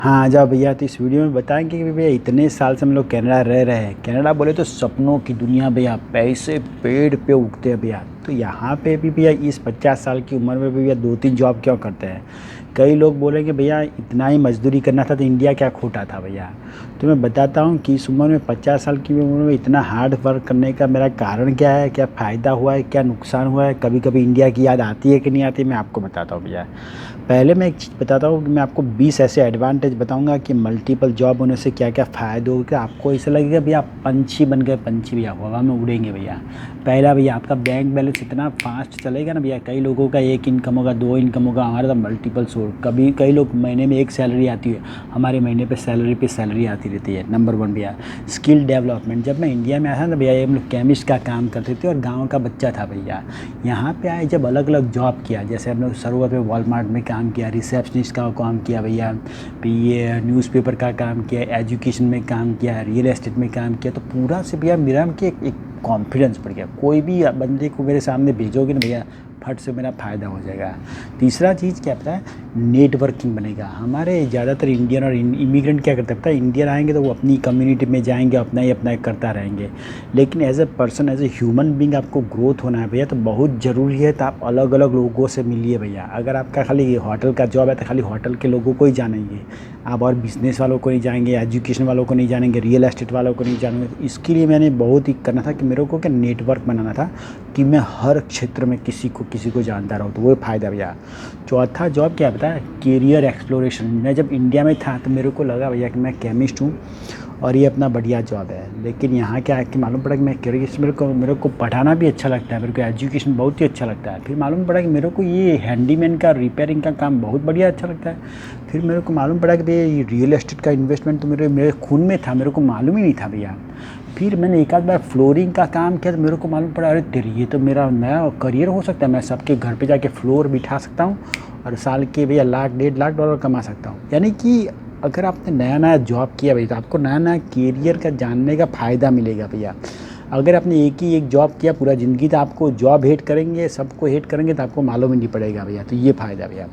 हाँ, आ जाओ भैया। तो इस वीडियो में बताएंगे कि भैया इतने साल से हम लोग कनाडा रह रहे हैं। कनाडा बोले तो सपनों की दुनिया भैया, पैसे पेड़ पे उगते हैं भैया। तो यहाँ पे भी भैया इस 50 साल की उम्र में भी भैया 2-3 जॉब क्यों करते हैं। कई लोग बोलेंगे भैया इतना ही मजदूरी करना था तो इंडिया क्या खोटा था भैया। तो मैं बताता हूँ कि इस उम्र में 50 साल की उम्र में इतना हार्ड वर्क करने का मेरा कारण क्या है, क्या फ़ायदा हुआ है, क्या नुकसान हुआ है, कभी कभी इंडिया की याद आती है कि नहीं आती, मैं आपको बताता हूँ भैया। पहले मैं एक चीज़ बताता हूँ कि मैं आपको 20 ऐसे एडवांटेज बताऊंगा कि मल्टीपल जॉब होने से क्या क्या फ़ायदे होगा। आपको ऐसा लगेगा भैया आप पंछी बन गए, पंछी भैया हवा में उड़ेंगे भैया। पहला भैया आपका बैंक बैलेंस इतना फास्ट चलेगा ना भैया। कई लोगों का एक इनकम होगा, दो इनकम होगा, हमारा तो मल्टीपल सोर्स। कभी कई लोग महीने में एक सैलरी आती है, हमारे महीने पे सैलरी आती रहती है। नंबर वन भैया स्किल डेवलपमेंट। जब मैं इंडिया में आया था ना भैया, हम लोग केमिस्ट का काम करते थे और गाँव का बच्चा था भैया। यहाँ पे आए जब अलग अलग जॉब किया, जैसे हम लोग शुरुआत में वॉलमार्ट में काम किया, रिसेप्शनिस्ट का काम किया भैया, फिर ये न्यूज़पेपर का काम किया, एजुकेशन में काम किया, रियल एस्टेट में काम किया। तो पूरा से भैया मेरा कि एक कॉन्फिडेंस बढ़ गया। कोई भी बंदे को मेरे सामने भेजोगे ना भैया, फट से मेरा फ़ायदा हो जाएगा। तीसरा चीज़ क्या पता है, नेटवर्किंग बनेगा। हमारे ज़्यादातर इंडियन और इमिग्रेंट क्या करते हैं पता है, इंडियन आएंगे तो वो अपनी कम्युनिटी में जाएंगे, अपना ही करता रहेंगे। लेकिन as a person, as a human being आपको ग्रोथ होना है भैया, तो बहुत ज़रूरी है तो आप अलग अलग लोगों से मिलिए भैया। अगर आपका खाली होटल का जॉब है तो खाली होटल के लोगों को ही जानेंगे आप, और बिज़नेस वालों को नहीं जानेंगे, एजुकेशन वालों को नहीं जानेंगे, रियल एस्टेट वालों को नहीं जानेंगे। तो इसके लिए मैंने बहुत ही करना था कि मेरे को क्या नेटवर्क बनाना था कि मैं हर क्षेत्र में किसी को जानता रहूँ। तो वो फ़ायदा भैया। चौथा जॉब क्या पता है, कैरियर एक्सप्लोरेशन। मैं जब इंडिया में था तो मेरे को लगा भैया कि मैं केमिस्ट हूँ और ये अपना बढ़िया जॉब है। लेकिन यहाँ क्या है कि मालूम पड़ा कि मैं कैरियर, मेरे को पढ़ाना भी अच्छा लगता है, मेरे को एजुकेशन बहुत ही अच्छा लगता है। फिर मालूम पड़ा कि मेरे को ये हैंडीमैन का, रिपेयरिंग का काम बहुत बढ़िया अच्छा लगता है। फिर मेरे को मालूम पड़ा कि भैया ये रियल एस्टेट का इन्वेस्टमेंट तो मेरे खून में था, मेरे को मालूम ही नहीं था भैया। फिर मैंने एक आध बार फ्लोरिंग का काम किया तो मेरे को मालूम पड़ा, अरे तेरी ये तो मेरा नया करियर हो सकता है। मैं सबके घर पे जाके फ्लोर बिठा सकता हूँ और साल के भैया $1-1.5 लाख कमा सकता हूँ। यानी कि अगर आपने नया नया जॉब किया भैया तो आपको नया नया कैरियर का जानने का फ़ायदा मिलेगा भैया। अगर आपने एक जॉब किया पूरा ज़िंदगी तो आपको जॉब हेट करेंगे, सबको हेट करेंगे, तो आपको मालूम ही नहीं पड़ेगा भैया। तो ये फ़ायदा भैया।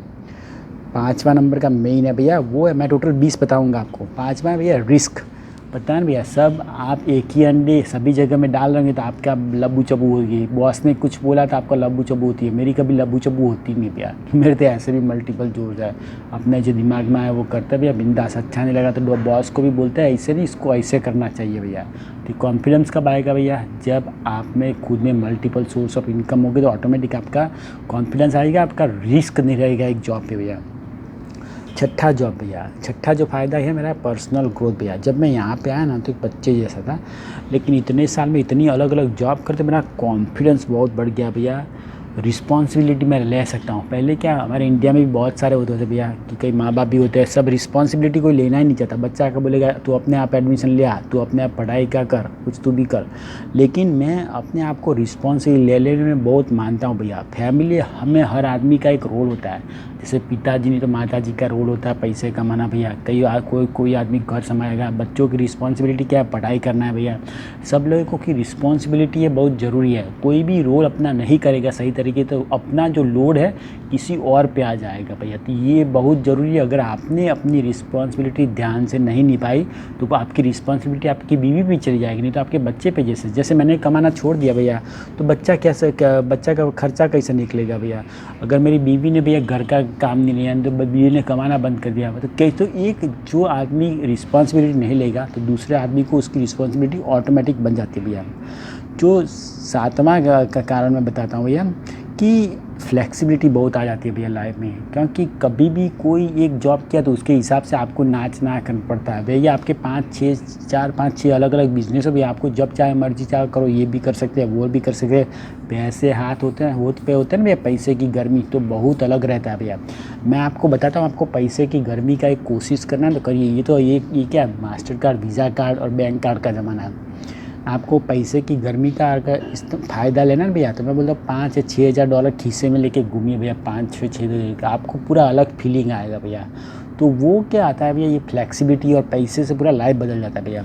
पाँचवा नंबर का मेन है भैया, वो है, मैं टोटल 20 बताऊंगा आपको। पाँचवा है भैया रिस्क। पता है ना भैया, सब आप एक ही अंडे सभी जगह में डाल रहे हैं तो आपका लब्बू चबू होगी। बॉस ने कुछ बोला तो आपका लब्बू चबू होती है। मेरी कभी लब्बू चबू होती नहीं भैया। मेरे तो ऐसे भी मल्टीपल जोर है, अपने जो दिमाग में आए वो करते भैया बिंदास। अच्छा नहीं लगा तो बॉस को भी बोलते हैं ऐसे नहीं, इसको ऐसे करना चाहिए भैया। तो कॉन्फिडेंस कब आएगा भैया, जब आप में खुद में मल्टीपल सोर्स ऑफ इनकम होगी तो ऑटोमेटिक आपका कॉन्फिडेंस आएगा, आपका रिस्क नहीं रहेगा एक जॉब पे भैया। छठा जॉब भैया, छठा जो फ़ायदा है मेरा पर्सनल ग्रोथ भैया। जब मैं यहाँ पे आया ना तो एक बच्चे जैसा था, लेकिन इतने साल में इतनी अलग अलग जॉब करते मेरा कॉन्फिडेंस बहुत बढ़ गया भैया। रिस्पॉन्सिबिलिटी मैं ले सकता हूँ। पहले क्या हमारे इंडिया में भी बहुत सारे होते थे भैया कि कई माँ बाप भी होते हैं, सब रिस्पॉन्सिबिलिटी कोई लेना ही नहीं चाहता। बच्चा का बोलेगा तू अपने आप एडमिशन ले आ, तू अपने आप पढ़ाई का कर, कुछ तू भी कर। लेकिन मैं अपने आप को रिस्पॉन्सिबिलिटी ले लेने में बहुत मानता हूँ भैया। फैमिली हमें, हर आदमी का एक रोल होता है। जैसे पिताजी नहीं तो माताजी का रोल होता है पैसे कमाना भैया। कोई आदमी घर संभालेगा। बच्चों की रिस्पॉन्सिबिलिटी क्या है, पढ़ाई करना है भैया। सब लोगों की रिस्पॉन्सिबिलिटी है, बहुत ज़रूरी है। कोई भी रोल अपना नहीं करेगा सही तरीके तो अपना जो लोड है किसी और पे आ जाएगा भैया। तो ये बहुत ज़रूरी है। अगर आपने अपनी रिस्पॉन्सिबिलिटी ध्यान से नहीं निभाई तो आपकी रिस्पॉन्सिबिलिटी आपकी बीवी पे चली जाएगी, नहीं तो आपके बच्चे पे। जैसे मैंने कमाना छोड़ दिया भैया तो बच्चा बच्चा का खर्चा कैसे निकलेगा भैया। अगर मेरी बीवी ने भैया घर का काम नहीं लिया तो बीवी ने कमाना बंद कर दिया तो एक जो आदमी रिस्पॉन्सिबिलिटी नहीं लेगा तो दूसरे आदमी को उसकी रिस्पॉन्सिबिलिटी ऑटोमेटिक बन जाती है भैया। जो सातवां का कारण मैं बताता हूँ भैया कि फ्लेक्सिबिलिटी बहुत आ जाती है भैया लाइफ में। क्योंकि कभी भी कोई एक जॉब किया तो उसके हिसाब से आपको नाचना करना पड़ता है भैया। आपके 5-6 अलग अलग बिजनेस हो भैया, आपको जब चाहे मर्जी चाहे करो, ये भी कर सकते हैं वो भी कर सकते हैं। पैसे हाथ होते हैं ना भैया, पैसे की गर्मी तो बहुत अलग रहता है भैया। मैं आपको बताता हूँ, आपको पैसे की गर्मी का एक कोशिश करना तो करिए। ये क्या मास्टर कार्ड, वीज़ा कार्ड और बैंक कार्ड का ज़माना है। आपको पैसे की गर्मी का अगर फ़ायदा लेना ना भैया तो मैं बोलता हूँ $5 या $6 खीसे में लेके घूमिए भैया। 5-6 आपको पूरा अलग फीलिंग आएगा भैया। तो वो क्या आता है भैया, ये फ्लेक्सिबिलिटी और पैसे से पूरा लाइफ बदल जाता है भैया।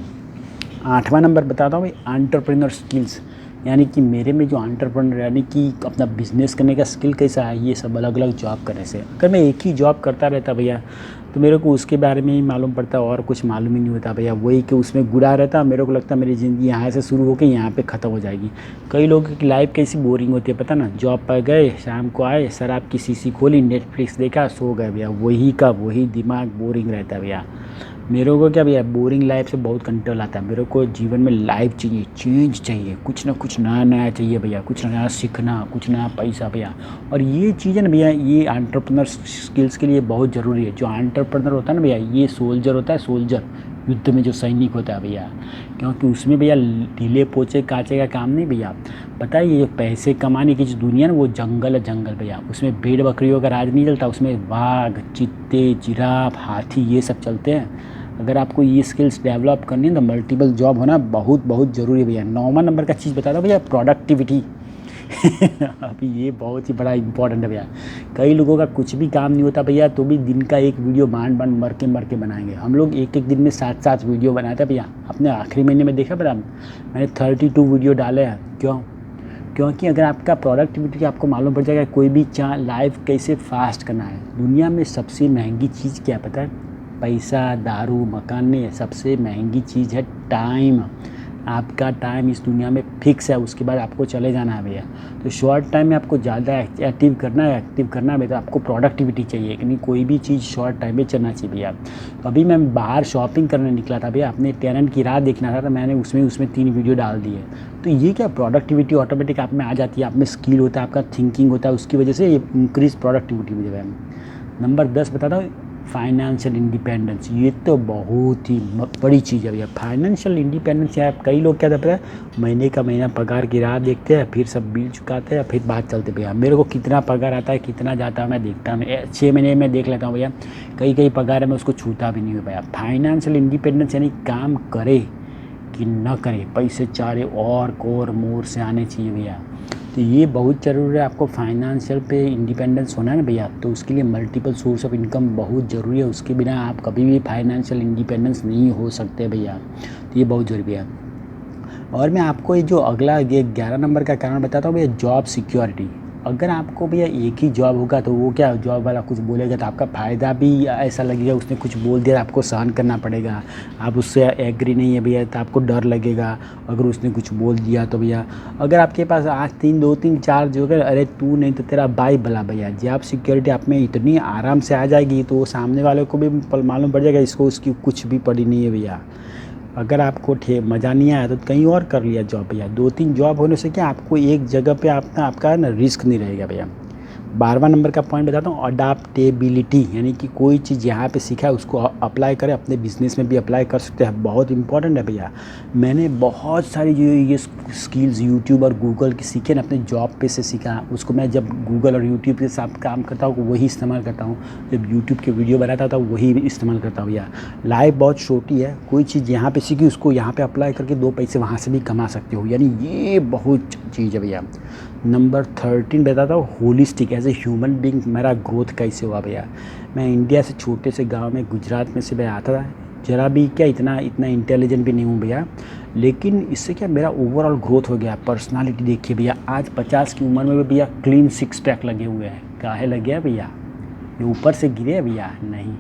आठवां नंबर बताता हूँ भाई, एंटरप्रेन्योर स्किल्स। यानी कि मेरे में जो एंटरप्रेन्योर यानी कि अपना बिजनेस करने का स्किल कैसा है, ये सब अलग अलग जॉब करने से। अगर मैं एक ही जॉब करता रहता भैया तो मेरे को उसके बारे में ही मालूम पड़ता और कुछ मालूम ही नहीं होता भैया, वही कि उसमें गुड़ा रहता। मेरे को लगता मेरी ज़िंदगी यहाँ से शुरू होकर यहाँ पे ख़त्म हो जाएगी। कई लोगों की लाइफ कैसी बोरिंग होती है पता ना, जॉब पर गए, शाम को आए, शराब की शीशी खोली, नेटफ्लिक्स देखा, सो गए भैया, वही का वही दिमाग बोरिंग रहता है भैया। मेरे को क्या भैया, बोरिंग लाइफ से बहुत कंट्रोल आता है। मेरे को जीवन में लाइफ चाहिए, चेंज चाहिए, कुछ ना कुछ नया नया चाहिए भैया, कुछ नया सीखना, कुछ नया पैसा भैया। और ये चीज़ है ना भैया, ये एंटरप्रेन्योर स्किल्स के लिए बहुत ज़रूरी है। जो एंटरप्रेन्योर होता है ना भैया, ये सोल्जर होता है, सोल्जर, युद्ध में जो सैनिक होता है भैया। क्योंकि उसमें भैया ढीले पोचे काचे का काम नहीं भैया। पता है ये जो पैसे कमाने की जो दुनिया है ना, वो जंगल है, जंगल भैया। उसमें भेड़ बकरियों का राज नहीं चलता, उसमें बाघ, चीते, जिराफ, हाथी, ये सब चलते हैं। अगर आपको ये स्किल्स डेवलप करनी है तो मल्टीपल जॉब होना बहुत बहुत ज़रूरी है भैया। 9वां नंबर का चीज़ बता दो भैया, प्रोडक्टिविटी। अभी ये बहुत ही बड़ा इंपॉर्टेंट है भैया। कई लोगों का कुछ भी काम नहीं होता भैया, तो भी दिन का एक वीडियो बांट बांट मर के बनाएंगे। हम लोग एक एक दिन में 7 वीडियो बनाते हैं भैया। अपने आखिरी महीने में देखा भैया, मैंने 32 वीडियो डाले हैं। क्यों? क्योंकि अगर आपका प्रोडक्टिविटी आपको मालूम पड़ जाएगा, कोई भी लाइफ कैसे फास्ट करना है। दुनिया में सबसे महंगी चीज़ क्या पता है? पैसा, दारू, मकान नहीं है। सबसे महंगी चीज़ है टाइम। आपका टाइम इस दुनिया में फिक्स है, उसके बाद आपको चले जाना है भैया। तो शॉर्ट टाइम में आपको ज़्यादा एक्टिव करना है भैया, तो आपको प्रोडक्टिविटी चाहिए कि नहीं, कोई भी चीज़ शॉर्ट टाइम में चलना चाहिए भैया। तो अभी मैं बाहर शॉपिंग करने निकला था भैया, अपने टेनेंट की राह देखना था, तो मैंने उसमें 3 वीडियो डाल दिए। तो ये क्या, प्रोडक्टिविटी ऑटोमेटिक आप में आ जाती है, आप में स्किल होता है, आपका थिंकिंग होता है, उसकी वजह से ये इंक्रीज प्रोडक्टिविटी हो जाए। नंबर 10 बताता हूँ, फाइनेंशियल इंडिपेंडेंस। ये तो बहुत ही बड़ी चीज़ है भैया, फाइनेंशियल इंडिपेंडेंस। यार कई लोग क्या करते हैं, महीने का महीना पगार की राह देखते हैं, फिर सब बिल चुकाते हैं, फिर बात चलते भैया। मेरे को कितना पगार आता है, कितना जाता है, मैं देखता हूँ, 6 महीने में देख लेता हूँ भैया। कई पगार है मैं उसको छूता भी नहीं हूँ भैया। फाइनेंशियल इंडिपेंडेंस यानी काम करे कि न करे, पैसे चारे और कोर मोर से आने चाहिए भैया। तो ये बहुत ज़रूरी है। आपको फाइनेंशियल पे इंडिपेंडेंस होना है ना भैया, तो उसके लिए मल्टीपल सोर्स ऑफ इनकम बहुत ज़रूरी है। उसके बिना आप कभी भी फाइनेंशियल इंडिपेंडेंस नहीं हो सकते भैया। तो ये बहुत ज़रूरी है। और मैं आपको ये जो अगला ये 11 नंबर का कारण बताता हूँ भैया, जॉब सिक्योरिटी। अगर आपको भैया एक ही जॉब होगा तो वो क्या, जॉब वाला कुछ बोलेगा तो आपका फ़ायदा भी ऐसा लगेगा, उसने कुछ बोल दिया आपको सहन करना पड़ेगा। आप उससे एग्री नहीं है भैया तो आपको डर लगेगा। अगर उसने कुछ बोल दिया तो भैया, अगर आपके पास आज 2 3 4 जो है, अरे तू नहीं तो तेरा भाई भला भैया। जॉब सिक्योरिटी आप में इतनी आराम से आ जाएगी तो सामने वाले को भी मालूम पड़ जाएगा इसको उसकी कुछ भी पड़ी नहीं है भैया। अगर आपको मज़ा नहीं आया तो कहीं और कर लिया जॉब भैया। 2 3 जॉब होने से क्या, आपको एक जगह पे आपका ना रिस्क नहीं रहेगा भैया। 12वां नंबर का पॉइंट बताता हूँ, अडाप्टेबिलिटी। यानी कि कोई चीज़ यहाँ पे सीखा है उसको अप्लाई करें, अपने बिजनेस में भी अप्लाई कर सकते हैं, बहुत इंपॉर्टेंट है भैया। मैंने बहुत सारी जो ये स्किल्स यूट्यूब और गूगल की सीखे ना, अपने जॉब पे से सीखा। उसको मैं जब गूगल और यूट्यूब के साथ काम करता हूँ वही इस्तेमाल करता हूँ, जब यूट्यूब के वीडियो बनाता था वही इस्तेमाल करता हूँ भैया। लाइफ बहुत छोटी है, कोई चीज़ यहाँ पे सीखी उसको यहाँ पे अप्लाई करके 2 पैसे वहाँ से भी कमा सकते हो, यानी ये बहुत चीज़ है भैया। नंबर 13 बताता हूँ, holistic as a human being. मेरा ग्रोथ कैसे हुआ भैया, मैं इंडिया से छोटे से गांव में गुजरात में से मैं आता था, ज़रा भी क्या इतना इंटेलिजेंट भी नहीं हूँ भैया, लेकिन इससे क्या मेरा ओवरऑल ग्रोथ हो गया। पर्सनालिटी देखिए भैया, आज 50 की उम्र में भी भैया क्लीन 6 पैक लगे हुए हैं। काहे लगे हैं भैया, ये ऊपर से गिरे भैया नहीं।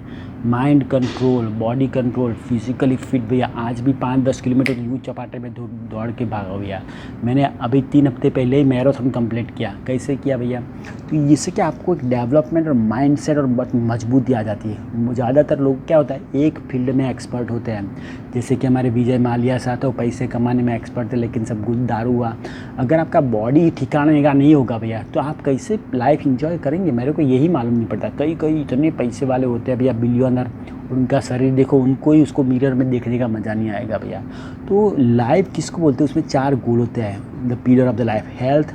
Mind control, body control, physically fit भैया। आज भी 5-10 किलोमीटर यूँ चपाटे में दौड़ के भागा भैया। मैंने अभी 3 हफ्ते पहले ही मैराथन कंप्लीट किया। कैसे किया भैया, तो इससे क्या आपको एक डेवलपमेंट और माइंडसेट और मजबूती आ जाती है। ज़्यादातर लोग क्या होता है, एक फील्ड में एक्सपर्ट होते हैं। जैसे कि हमारे विजय माल्या साहब तो पैसे कमाने में एक्सपर्ट थे, लेकिन सब कुछ दारू हुआ। अगर आपका बॉडी ठिकाने का नहीं होगा भैया तो आप कैसे लाइफ इंजॉय करेंगे, मेरे को यही मालूम नहीं पड़ता। कई इतने पैसे वाले होते हैं भैया, बिलियनर, उनका शरीर देखो, उनको ही उसको मिरर में देखने का मज़ा नहीं आएगा भैया। तो लाइफ किसको बोलते हैं, उसमें 4 गोल होते हैं, the pillar of the life, health,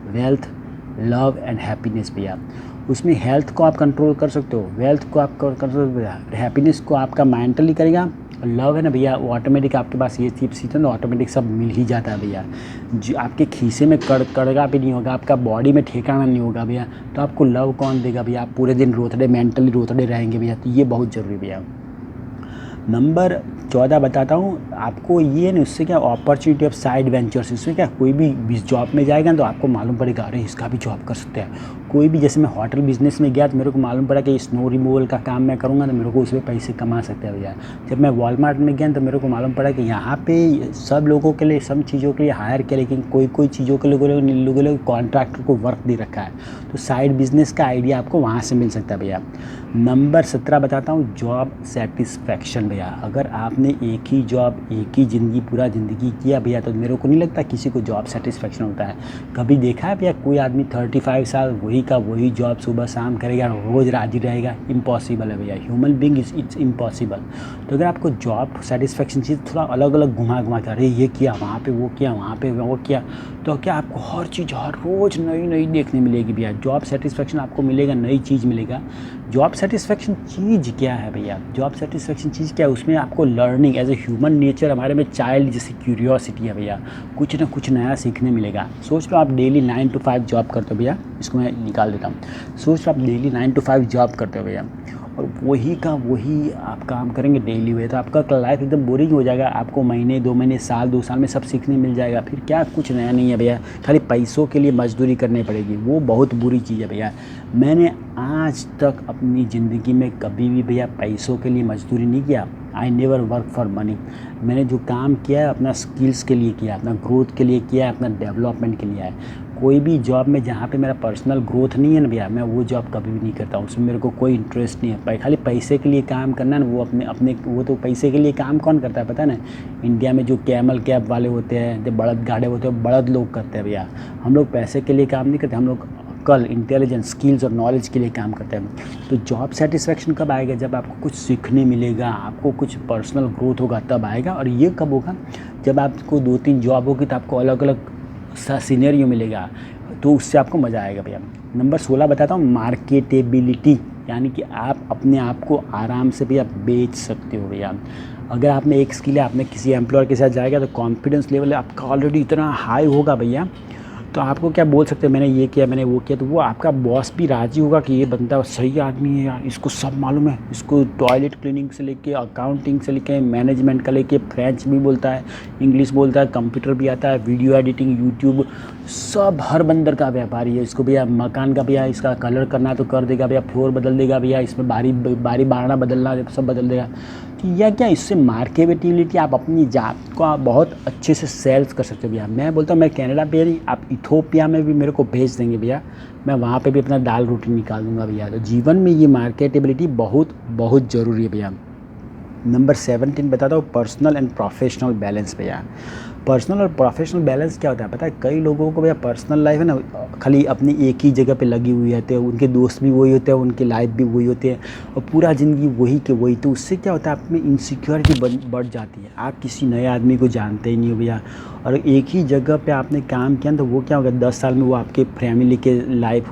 wealth, love and happiness भैया। उसमें हेल्थ को आप कंट्रोल कर सकते हो, वेल्थ को आप कर सकते हो भैया, हैप्पीनेस को आपका मेंटली करेगा, लव है ना भैया वो ऑटोमेटिक आपके पास ये चीज़ सीखते हैं तो ऑटोमेटिक सब मिल ही जाता है भैया। जो आपके खीसे में कड़गा भी नहीं होगा, आपका बॉडी में ठिकाना नहीं होगा भैया, तो आपको लव कौन देगा भैया। आप पूरे दिन रोतड़े, मेंटली रोतड़े रहेंगे भैया, तो ये बहुत ज़रूरी भैया। नंबर 14 बताता हूँ आपको, ये ना उससे क्या अपॉर्चुनिटी ऑफ साइड वेंचर्स, इससे क्या कोई भी जॉब में जाएगा ना तो आपको मालूम पड़ेगा अरे इसका भी जॉब कर सकते हैं। कोई भी, जैसे मैं होटल बिजनेस में गया तो मेरे को मालूम पड़ा कि स्नो रिमूवल का काम मैं करूँगा तो मेरे को उसमें पैसे कमा सकते हैं भैया। जब मैं वॉलमार्ट में गया तो मेरे को मालूम पड़ा कि यहाँ पे सब लोगों के लिए, सब चीज़ों के लिए हायर किया, लेकिन कोई चीज़ों के लोगों कॉन्ट्रैक्टर को वर्क दे रखा है। तो साइड बिजनेस का आइडिया आपको वहाँ से मिल सकता है भैया। नंबर 17 बताता हूँ, जॉब सेटिस्फैक्शन भैया। अगर आपने एक ही जॉब, एक ही ज़िंदगी, पूरा ज़िंदगी किया भैया तो मेरे को नहीं लगता किसी को जॉब सेटिस्फैक्शन होता है। कभी देखा है भैया कोई आदमी 35 साल वही का वही जॉब सुबह शाम करेगा, रोज़ राजी रहेगा? इम्पॉसिबल है भैया, ह्यूमन बीइंग इट्स इम्पॉसिबल। तो अगर आपको जॉब सेटिस्फैक्शन चीज़ थोड़ा अलग अलग घुमा के, अरे ये किया, वहाँ पे वो किया, वहाँ पे वो किया, तो क्या आपको हर चीज़ हर रोज़ नई देखने मिलेगी भैया। जॉब सेटिस्फैक्शन आपको मिलेगा, नई चीज़ मिलेगा। जॉब सेटिस्फैक्शन चीज़ क्या है भैया? जॉब सेटिस्फैक्शन चीज़ क्या है? उसमें आपको learning, as a human nature हमारे में चाइल्ड जैसी क्यूरियोसिटी है भैया, कुछ ना कुछ नया सीखने मिलेगा। सोच लो आप डेली 9 to 5 जॉब करते हो भैया, इसको मैं निकाल देता हूँ। सोच लो आप डेली 9 to 5 जॉब करते हो भैया और वही का वही आप काम करेंगे डेली हुए, तो आपका लाइफ एकदम बोरिंग हो जाएगा। आपको महीने 2 महीने, साल 2 साल में सब सीखने मिल जाएगा, फिर क्या कुछ नया नहीं है भैया। खाली पैसों के लिए मजदूरी करनी पड़ेगी, वो बहुत बुरी चीज़ है भैया। मैंने आज तक अपनी ज़िंदगी में कभी भी भैया पैसों के लिए मजदूरी नहीं किया। I never work for money. मैंने जो काम किया है अपना स्किल्स के लिए किया, अपना ग्रोथ के लिए किया है, अपना डेवलपमेंट के लिए है। कोई भी जॉब में जहाँ पे मेरा पर्सनल ग्रोथ नहीं है ना भैया, मैं वो जॉब कभी भी नहीं करता हूँ, उसमें मेरे को कोई इंटरेस्ट नहीं है। खाली पैसे के लिए काम करना ना, वो अपने वो तो पैसे के लिए काम कौन करता है पता है ना? इंडिया में जो कैमल कैब वाले होते हैं, जो बड़द गाड़े होते हैं, बड़द लोग करते हैं भैया। हम लोग पैसे के लिए काम नहीं करते, हम लोग कल इंटेलिजेंस, स्किल्स और नॉलेज के लिए काम करते हैं। तो जॉब सेटिस्फैक्शन कब आएगा? जब आपको कुछ सीखने मिलेगा, आपको कुछ पर्सनल ग्रोथ होगा, तब आएगा। और ये कब होगा? जब आपको 2-3 जॉब होगी तो आपको अलग अलग सा सिनेरियो मिलेगा, तो उससे आपको मज़ा आएगा भैया। नंबर 16 बताता हूँ, मार्केटेबिलिटी, यानी कि आप अपने आप को आराम से भैया बेच सकते हो भैया। अगर आप में एक स्किल है, आपने किसी एम्प्लॉयर के साथ जाएगा तो कॉन्फिडेंस लेवल आपका ऑलरेडी इतना हाई होगा भैया, तो आपको क्या बोल सकते हैं, मैंने ये किया, मैंने वो किया, तो वो आपका बॉस भी राज़ी होगा कि ये बंदा सही आदमी है यार, इसको सब मालूम है, इसको टॉयलेट क्लीनिंग से लेके अकाउंटिंग से लेके मैनेजमेंट का लेके, फ्रेंच भी बोलता है, इंग्लिश बोलता है, कंप्यूटर भी आता है, वीडियो एडिटिंग, यूट्यूब, सब हर बंदर का व्यापारी है। इसको भैया मकान का भैया इसका कलर करना है तो कर देगा भैया, फ्लोर बदल देगा भैया, इसमें बारी बारना बदलना है सब बदल देगा। तो यह क्या, इससे मार्केटेबिलिटी, आप अपनी जात को आप बहुत अच्छे से सेल्स कर सकते हो भैया। मैं बोलता हूँ मैं कनाडा पे नहीं, आप इथोपिया में भी मेरे को भेज देंगे भैया, मैं वहाँ पे भी अपना दाल रोटी निकाल दूँगा भैया। तो जीवन में ये मार्केटेबिलिटी बहुत बहुत ज़रूरी है भैया। नंबर 17 बताता हूँ, पर्सनल एंड प्रोफेशनल बैलेंस भैया। पर्सनल और प्रोफेशनल बैलेंस क्या होता है पता है? कई लोगों को भैया पर्सनल लाइफ है ना, खाली अपनी एक ही जगह पे लगी हुई रहते हैं, उनके दोस्त भी वही होते हैं, उनकी लाइफ भी वही होती है और पूरा ज़िंदगी वही के वही। तो उससे क्या होता है, आप में इनसिक्योरिटी बढ़ जाती है, आप किसी नए आदमी को जानते ही नहीं हो भैया। और एक ही जगह पे आपने काम किया तो वो क्या होगा, 10 साल में वो आपके फैमिली के लाइफ,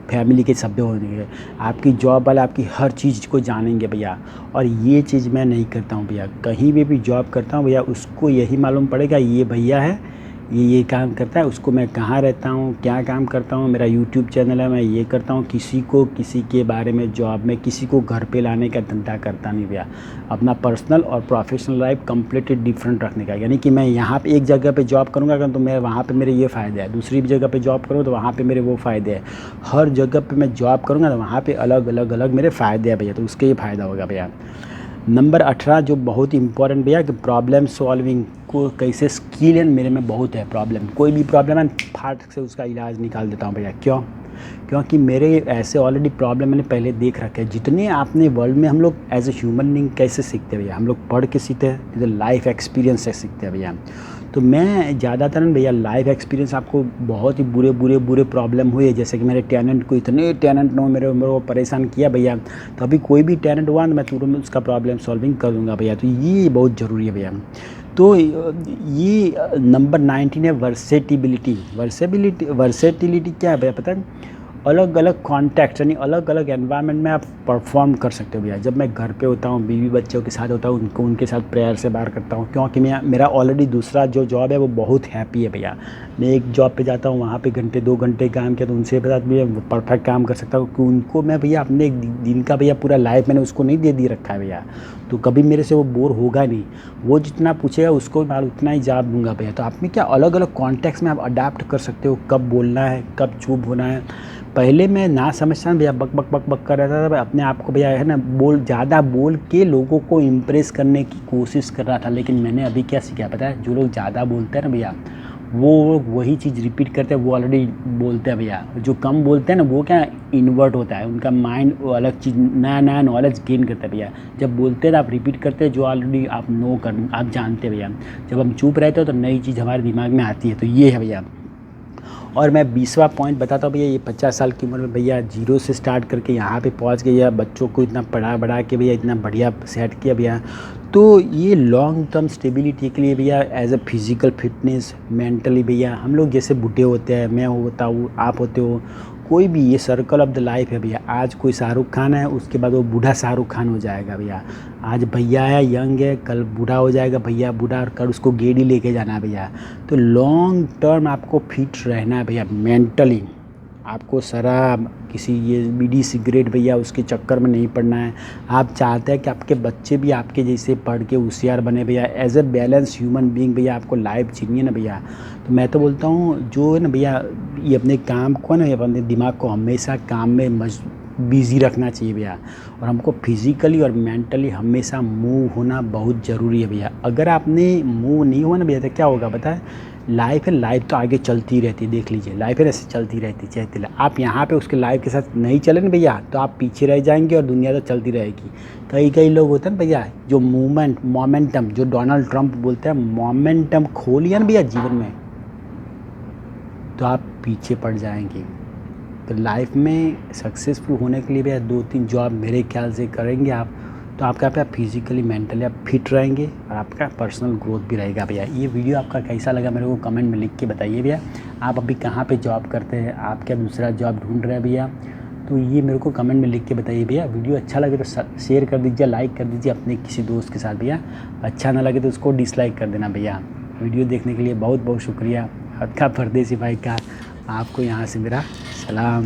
फैमिली के सभ्य होंगे, आपकी जॉब वाले आपकी हर चीज़ को जानेंगे भैया। और ये चीज़ मैं नहीं करता हूँ भैया, कहीं भी जॉब करता हूँ भैया उसको यही मालूम पड़ेगा ये भैया है, ये काम करता है, उसको मैं कहाँ रहता हूँ, क्या काम करता हूँ, मेरा यूट्यूब चैनल है, मैं ये करता हूँ। किसी के बारे में जॉब में किसी को घर पे लाने का धंधा करता नहीं भैया। अपना पर्सनल और प्रोफेशनल लाइफ कम्प्लीटली डिफरेंट रखने का, यानी कि मैं यहाँ पे एक जगह पे जॉब करूँगा तो मैं वहाँ पे मेरे ये फ़ायदे है, दूसरी जगह पे जॉब करूँ तो वहाँ पे मेरे वो फ़ायदे हैं। हर जगह पे मैं जॉब करूँगा तो वहाँ पे अलग अलग मेरे फ़ायदे हैं भैया, तो उसके ये फ़ायदा होगा भैया। नंबर 18 जो बहुत इंपॉर्टेंट भैया, कि प्रॉब्लम सॉल्विंग को कैसे स्किल है मेरे में बहुत है। प्रॉब्लम, कोई भी प्रॉब्लम है फाट से उसका इलाज निकाल देता हूँ भैया। क्यों? क्योंकि मेरे ऐसे ऑलरेडी प्रॉब्लम मैंने पहले देख रखे हैं। जितने आपने वर्ल्ड में, हम लोग एज ए ह्यूमन बीइंग कैसे सीखते हैं भैया, हम लोग पढ़ के सीखते हैं, तो लाइफ एक्सपीरियंस से सीखते हैं भैया। तो मैं ज़्यादातर भैया लाइफ एक्सपीरियंस, आपको बहुत ही बुरे प्रॉब्लम हुए, जैसे कि मेरे टेनेंट को, इतने टेनेंट ने मेरे को परेशान किया भैया, तो अभी कोई भी टेनेंट हुआ तो मैं तुरंत उसका प्रॉब्लम सॉल्विंग कर दूँगा भैया। तो ये बहुत ज़रूरी है भैया। तो ये नंबर 19 है, वर्सेटिलिटी क्या है भैया पता है? अलग अलग कॉन्टैक्ट, यानी अलग अलग एनवायरनमेंट में आप परफॉर्म कर सकते हो भैया। जब मैं घर पे होता हूँ, बीवी बच्चों के साथ होता हूँ, उनके साथ प्यार से बात करता हूँ, क्योंकि मेरा ऑलरेडी दूसरा जो जॉब है वो बहुत हैप्पी है भैया। मैं एक जॉब पे जाता हूँ, वहाँ पे घंटे 2 घंटे काम किया तो उनसे साथ भी परफेक्ट काम कर सकता हूँ, क्योंकि उनको मैं भैया अपने दिन का भैया पूरा लाइफ मैंने उसको नहीं दे रखा है भैया। तो कभी मेरे से वो बोर होगा नहीं। वो जितना पूछेगा उसको मैं उतना ही जवाब दूंगा भैया। तो आप में क्या अलग अलग कॉन्टेक्स्ट में आप अडाप्ट कर सकते हो, कब बोलना है, कब चुप होना है। पहले मैं ना समझता ना भैया, बक बक बक बक कर रहा था अपने आप को भैया, है ना, ज़्यादा बोल के लोगों को इम्प्रेस करने की कोशिश कर रहा था। लेकिन मैंने अभी क्या सीखा पता है, जो लोग ज़्यादा बोलते हैं ना भैया, वो वही चीज़ रिपीट करते हैं, वो ऑलरेडी बोलते हैं भैया। जो कम बोलते हैं ना वो क्या इन्वर्ट होता है, उनका माइंड वो अलग चीज़ नया नया नॉलेज गेन करता है भैया। जब बोलते हैं ना आप रिपीट करते हैं जो ऑलरेडी आप आप जानते हैं भैया। जब हम चुप रहते हो तो नई चीज़ हमारे दिमाग में आती है। तो ये है भैया। और मैं 20वां पॉइंट बताता हूँ भैया। ये 50 साल की उम्र में भैया जीरो से स्टार्ट करके यहाँ पे पहुँच गए, या बच्चों को इतना पढ़ा बढ़ा के भैया इतना बढ़िया सेट किया भैया। तो ये लॉन्ग टर्म स्टेबिलिटी के लिए भैया, as a physical fitness, mentally भैया, हम लोग जैसे बूढ़े होते हैं, मैं होता हूँ, आप होते हो, कोई भी, ये सर्कल ऑफ द लाइफ है भैया। आज कोई शाहरुख खान है, उसके बाद वो बूढ़ा शाहरुख खान हो जाएगा भैया। आज भैया है, यंग है, कल बूढ़ा हो जाएगा भैया बूढ़ा, और कल उसको गेड़ी लेके जाना है भैया। तो लॉन्ग टर्म आपको फिट रहना है भैया। मेंटली आपको शराब, किसी ये बीड़ी सिगरेट भैया उसके चक्कर में नहीं पड़ना है। आप चाहते हैं कि आपके बच्चे भी आपके जैसे पढ़ के होशियार बने भैया, as a balance human being भैया, आपको लाइफ जीनी है ना भैया। तो मैं तो बोलता हूँ जो है ना भैया, ये अपने काम को ना, अपने दिमाग को हमेशा काम में बिज़ी रखना चाहिए भैया। और हमको फिज़िकली और मेंटली हमेशा मूव होना बहुत ज़रूरी है भैया। अगर आपने मूव नहीं हुआ ना भैया तो क्या होगा पता है, लाइफ है, लाइफ तो आगे चलती रहती है। देख लीजिए लाइफ है ऐसे चलती रहती चलती। आप यहाँ पे उसके लाइफ के साथ नहीं चले ना भैया तो आप पीछे रह जाएंगे और दुनिया तो चलती रहेगी। कई लोग होते हैं ना भैया, जो मोमेंटम, जो डोनाल्ड ट्रंप बोलते हैं, मोमेंटम खो लिया ना भैया जीवन में तो आप पीछे पड़ जाएंगे। तो लाइफ में सक्सेसफुल होने के लिए भैया 2-3 जॉब मेरे ख्याल से करेंगे आप, तो आपका क्या फिज़िकली मेंटली आप फिट रहेंगे और आपका पर्सनल ग्रोथ भी रहेगा भैया। ये वीडियो आपका कैसा लगा मेरे को कमेंट में लिख के बताइए भैया। आप अभी कहाँ पे जॉब करते हैं, आप क्या दूसरा जॉब ढूंढ रहे हैं भैया, तो ये मेरे को कमेंट में लिख के बताइए भैया। वीडियो अच्छा लगे तो शेयर कर दीजिए, लाइक कर दीजिए अपने किसी दोस्त के साथ भैया। अच्छा ना लगे तो उसको डिसलाइक कर देना भैया। वीडियो देखने के लिए बहुत बहुत शुक्रिया। हद का परदेसी भाई का आपको यहाँ से मेरा सलाम।